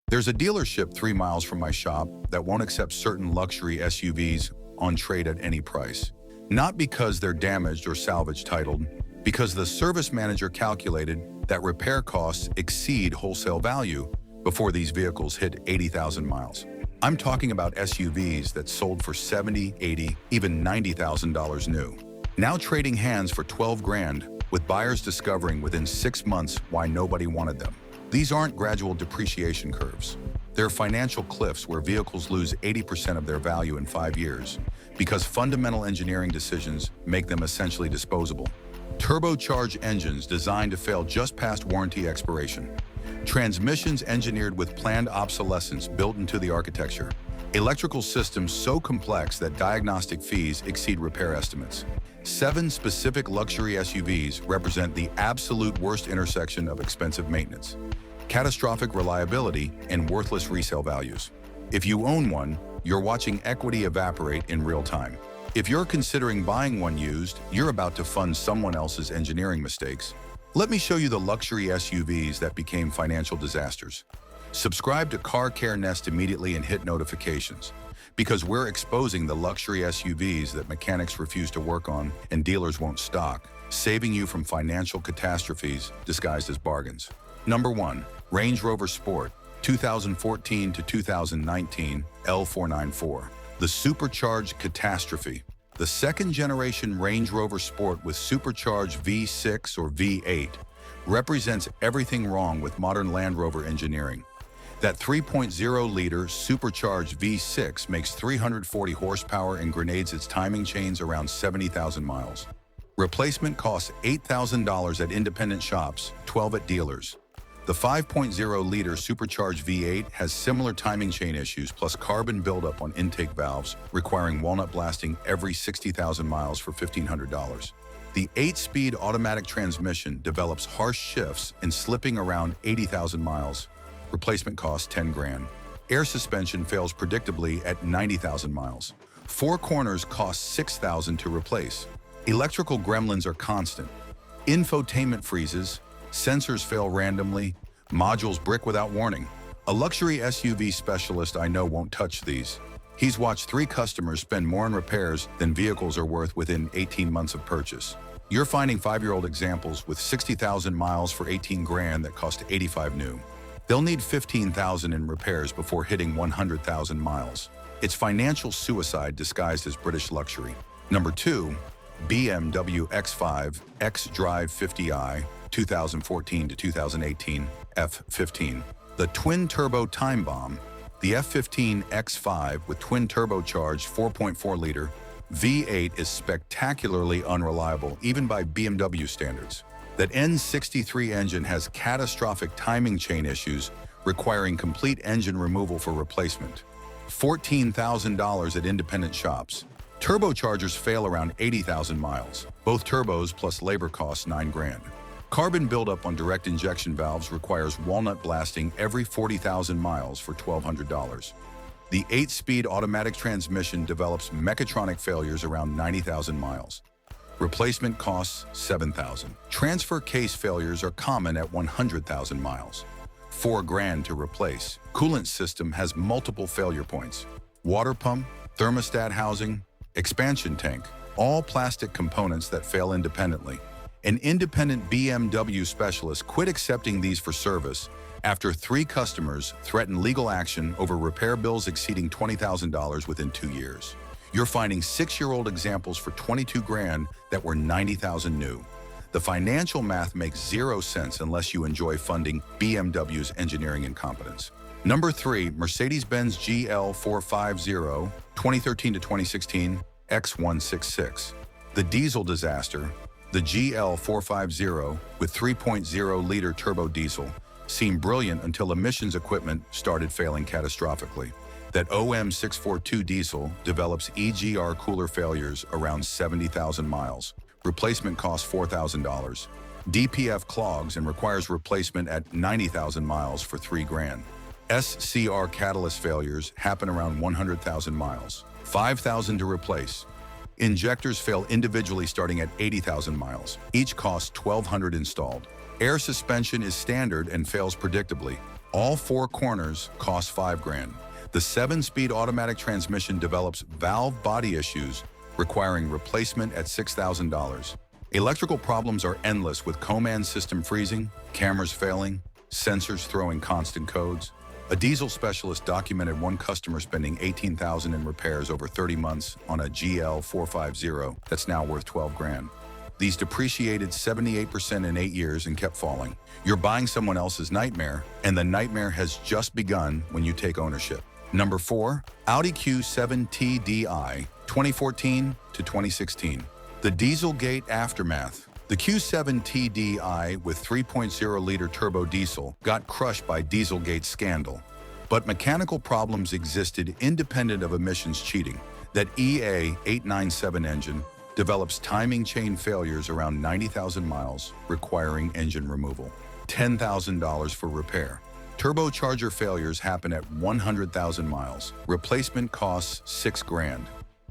There's a dealership 3 miles from my shop that won't accept certain luxury SUVs on trade at any price. Not because they're damaged or salvage titled, because the service manager calculated that repair costs exceed wholesale value before these vehicles hit 80,000 miles. I'm talking about SUVs that sold for $70, $80, even $90,000 new. Now trading hands for 12 grand, with buyers discovering within 6 months why nobody wanted them. These aren't gradual depreciation curves. They're financial cliffs where vehicles lose 80% of their value in 5 years because fundamental engineering decisions make them essentially disposable. Turbocharged engines designed to fail just past warranty expiration. Transmissions engineered with planned obsolescence built into the architecture. Electrical systems so complex that diagnostic fees exceed repair estimates. 7 specific luxury SUVs represent the absolute worst intersection of expensive maintenance, catastrophic reliability, and worthless resale values. If you own one, you're watching equity evaporate in real time. If you're considering buying one used, you're about to fund someone else's engineering mistakes. Let me show you the luxury SUVs that became financial disasters. Subscribe to Car Care Nest immediately and hit notifications, because we're exposing the luxury SUVs that mechanics refuse to work on and dealers won't stock, saving you from financial catastrophes disguised as bargains. Number 1. Range Rover Sport, 2014 to 2019 L494. The supercharged catastrophe. The second-generation Range Rover Sport with supercharged V6 or V8 represents everything wrong with modern Land Rover engineering. That 3.0-liter supercharged V6 makes 340 horsepower and grenades its timing chains around 70,000 miles. Replacement costs $8,000 at independent shops, 12 at dealers. The 5.0-liter supercharged V8 has similar timing chain issues plus carbon buildup on intake valves, requiring walnut blasting every 60,000 miles for $1,500. The 8-speed automatic transmission develops harsh shifts and slipping around 80,000 miles. Replacement costs 10 grand. Air suspension fails predictably at 90,000 miles. 4 corners cost 6,000 to replace. Electrical gremlins are constant. Infotainment freezes. Sensors fail randomly, modules brick without warning. A luxury SUV specialist I know won't touch these. He's watched 3 customers spend more on repairs than vehicles are worth within 18 months of purchase. You're finding 5-year-old examples with 60,000 miles for 18 grand that cost 85 new. They'll need 15,000 in repairs before hitting 100,000 miles. It's financial suicide disguised as British luxury. Number 2, BMW X5 X-Drive 50i, 2014 to 2018 F15. The twin-turbo time bomb, the F15 X5 with twin-turbocharged 4.4-liter V8 is spectacularly unreliable even by BMW standards. That N63 engine has catastrophic timing chain issues requiring complete engine removal for replacement. $14,000 at independent shops. Turbochargers fail around 80,000 miles. Both turbos plus labor costs 9 grand. Carbon buildup on direct injection valves requires walnut blasting every 40,000 miles for $1,200. The 8-speed automatic transmission develops mechatronic failures around 90,000 miles. Replacement costs $7,000. Transfer case failures are common at 100,000 miles. 4 grand to replace. Coolant system has multiple failure points. Water pump, thermostat housing, expansion tank, all plastic components that fail independently. An independent BMW specialist quit accepting these for service after 3 customers threatened legal action over repair bills exceeding $20,000 within 2 years. You're finding 6-year-old examples for 22 grand that were 90,000 new. The financial math makes 0 sense unless you enjoy funding BMW's engineering incompetence. Number 3, Mercedes-Benz GL 450, 2013 to 2016 X166. The diesel disaster. The GL 450 with 3.0-liter turbo diesel seemed brilliant until emissions equipment started failing catastrophically. That OM642 diesel develops EGR cooler failures around 70,000 miles. Replacement costs $4,000. DPF clogs and requires replacement at 90,000 miles for 3 grand. SCR catalyst failures happen around 100,000 miles. 5,000 to replace. Injectors fail individually starting at 80,000 miles. Each costs $1,200 installed. Air suspension is standard and fails predictably. All four corners cost $5,000. The 7-speed automatic transmission develops valve body issues requiring replacement at $6,000. Electrical problems are endless with command system freezing, cameras failing, sensors throwing constant codes. A diesel specialist documented one customer spending $18,000 in repairs over 30 months on a GL 450 that's now worth $12,000. These depreciated 78% in 8 years and kept falling. You're buying someone else's nightmare, and the nightmare has just begun when you take ownership. Number 4, Audi Q7 TDI, 2014 to 2016. The Dieselgate aftermath. The Q7 TDI with 3.0-liter turbo diesel got crushed by Dieselgate scandal. But mechanical problems existed independent of emissions cheating. That EA897 engine develops timing chain failures around 90,000 miles, requiring engine removal. $10,000 for repair. Turbocharger failures happen at 100,000 miles. Replacement costs $6,000.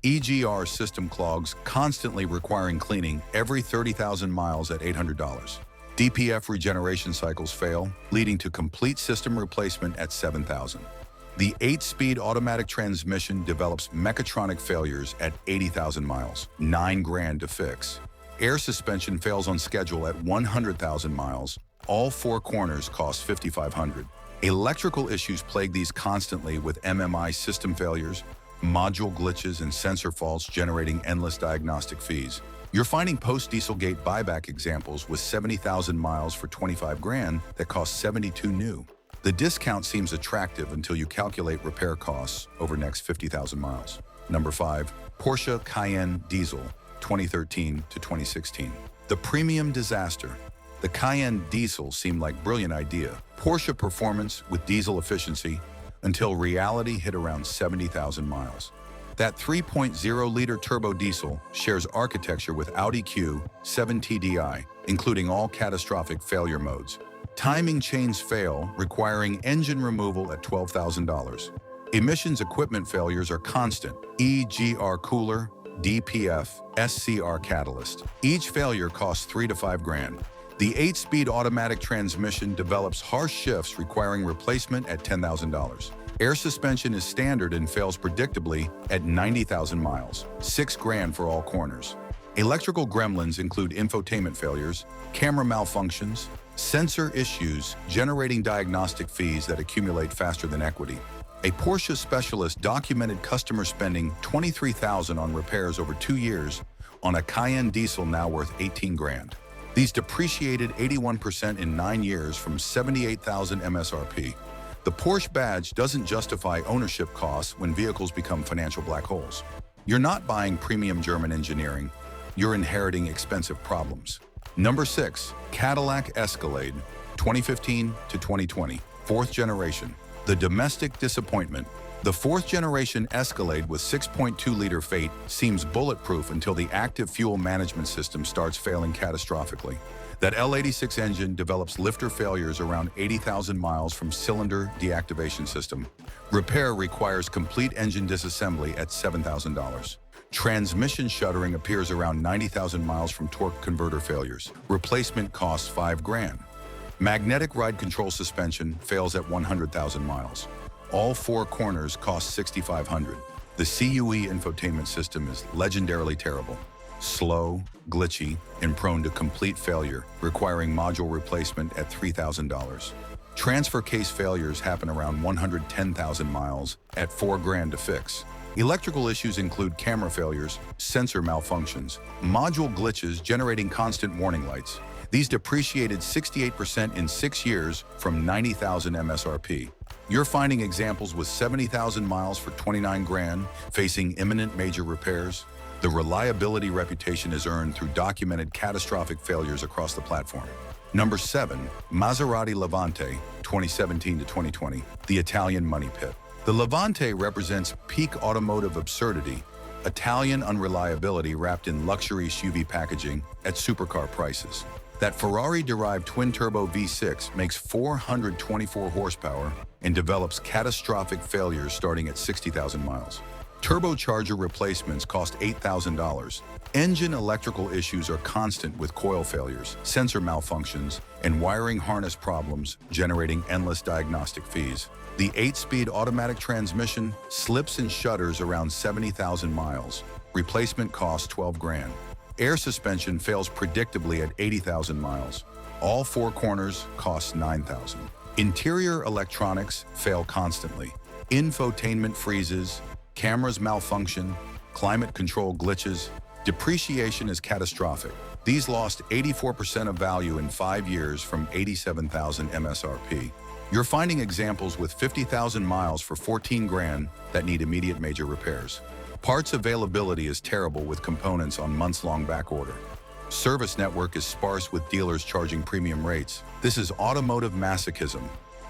EGR system clogs constantly requiring cleaning every 30,000 miles at $800. DPF regeneration cycles fail, leading to complete system replacement at $7,000. The 8-speed automatic transmission develops mechatronic failures at 80,000 miles, $9,000 to fix. Air suspension fails on schedule at 100,000 miles. All four corners cost $5,500. Electrical issues plague these constantly with MMI system failures, module glitches, and sensor faults generating endless diagnostic fees. You're finding post-Dieselgate buyback examples with 70,000 miles for $25,000 that cost $72,000 new. The discount seems attractive until you calculate repair costs over next 50,000 miles. Number 5, Porsche Cayenne Diesel, 2013 to 2016. The premium disaster. The Cayenne Diesel seemed like a brilliant idea. Porsche performance with diesel efficiency until reality hit around 70,000 miles. That 3.0-liter turbo diesel shares architecture with Audi Q7 TDI, including all catastrophic failure modes. Timing chains fail, requiring engine removal at $12,000. Emissions equipment failures are constant. EGR cooler, DPF, SCR catalyst. Each failure costs $3,000 to $5,000. The 8-speed automatic transmission develops harsh shifts requiring replacement at $10,000. Air suspension is standard and fails predictably at 90,000 miles, $6,000 for all corners. Electrical gremlins include infotainment failures, camera malfunctions, sensor issues, generating diagnostic fees that accumulate faster than equity. A Porsche specialist documented customer spending $23,000 on repairs over 2 years on a Cayenne diesel now worth $18,000. These depreciated 81% in 9 years from $78,000 MSRP. The Porsche badge doesn't justify ownership costs when vehicles become financial black holes. You're not buying premium German engineering, you're inheriting expensive problems. Number 6, Cadillac Escalade, 2015 to 2020, 4th generation. The domestic disappointment. The 4th generation Escalade with 6.2-liter Fate seems bulletproof until the active fuel management system starts failing catastrophically. That L86 engine develops lifter failures around 80,000 miles from cylinder deactivation system. Repair requires complete engine disassembly at $7,000. Transmission shuttering appears around 90,000 miles from torque converter failures. Replacement costs $5,000. Magnetic ride control suspension fails at 100,000 miles. All four corners cost $6,500. The CUE infotainment system is legendarily terrible. Slow, glitchy, and prone to complete failure, requiring module replacement at $3,000. Transfer case failures happen around 110,000 miles at $4,000 to fix. Electrical issues include camera failures, sensor malfunctions, module glitches generating constant warning lights. These depreciated 68% in 6 years from 90,000 MSRP. You're finding examples with 70,000 miles for $29,000, facing imminent major repairs. The reliability reputation is earned through documented catastrophic failures across the platform. Number 7, Maserati Levante, 2017 to 2020, the Italian money pit. The Levante represents peak automotive absurdity, Italian unreliability wrapped in luxury SUV packaging at supercar prices. That Ferrari-derived twin-turbo V6 makes 424 horsepower and develops catastrophic failures starting at 60,000 miles. Turbocharger replacements cost $8,000. Engine electrical issues are constant with coil failures, sensor malfunctions, and wiring harness problems, generating endless diagnostic fees. The 8-speed automatic transmission slips and shudders around 70,000 miles. Replacement costs 12 grand. Air suspension fails predictably at 80,000 miles. All 4 corners cost 9,000. Interior electronics fail constantly. Infotainment freezes, cameras malfunction, climate control glitches. Depreciation is catastrophic. These lost 84% of value in 5 years from 87,000 MSRP. You're finding examples with 50,000 miles for 14 grand that need immediate major repairs. Parts availability is terrible with components on months-long backorder. Service network is sparse with dealers charging premium rates. This is automotive masochism,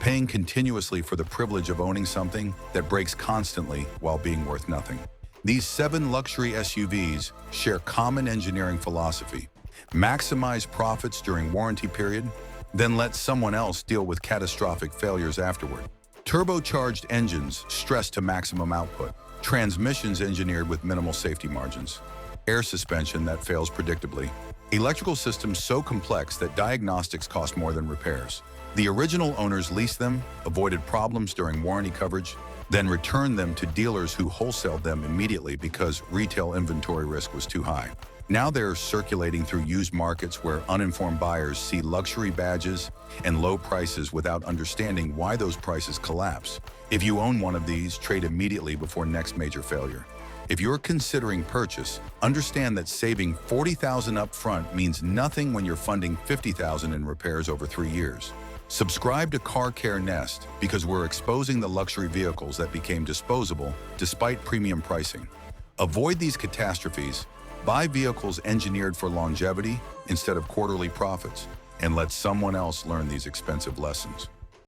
paying continuously for the privilege of owning something that breaks constantly while being worth nothing. These 7 luxury SUVs share common engineering philosophy. Maximize profits during warranty period, then let someone else deal with catastrophic failures afterward. Turbocharged engines stressed to maximum output. Transmissions engineered with minimal safety margins. Air suspension that fails predictably. Electrical systems so complex that diagnostics cost more than repairs. The original owners leased them, avoided problems during warranty coverage, then returned them to dealers who wholesaled them immediately because retail inventory risk was too high. Now they're circulating through used markets where uninformed buyers see luxury badges and low prices without understanding why those prices collapse. If you own one of these, trade immediately before next major failure. If you're considering purchase, understand that saving $40,000 up front means nothing when you're funding $50,000 in repairs over 3 years. Subscribe to Car Care Nest because we're exposing the luxury vehicles that became disposable despite premium pricing. Avoid these catastrophes. Buy vehicles engineered for longevity instead of quarterly profits, and let someone else learn these expensive lessons.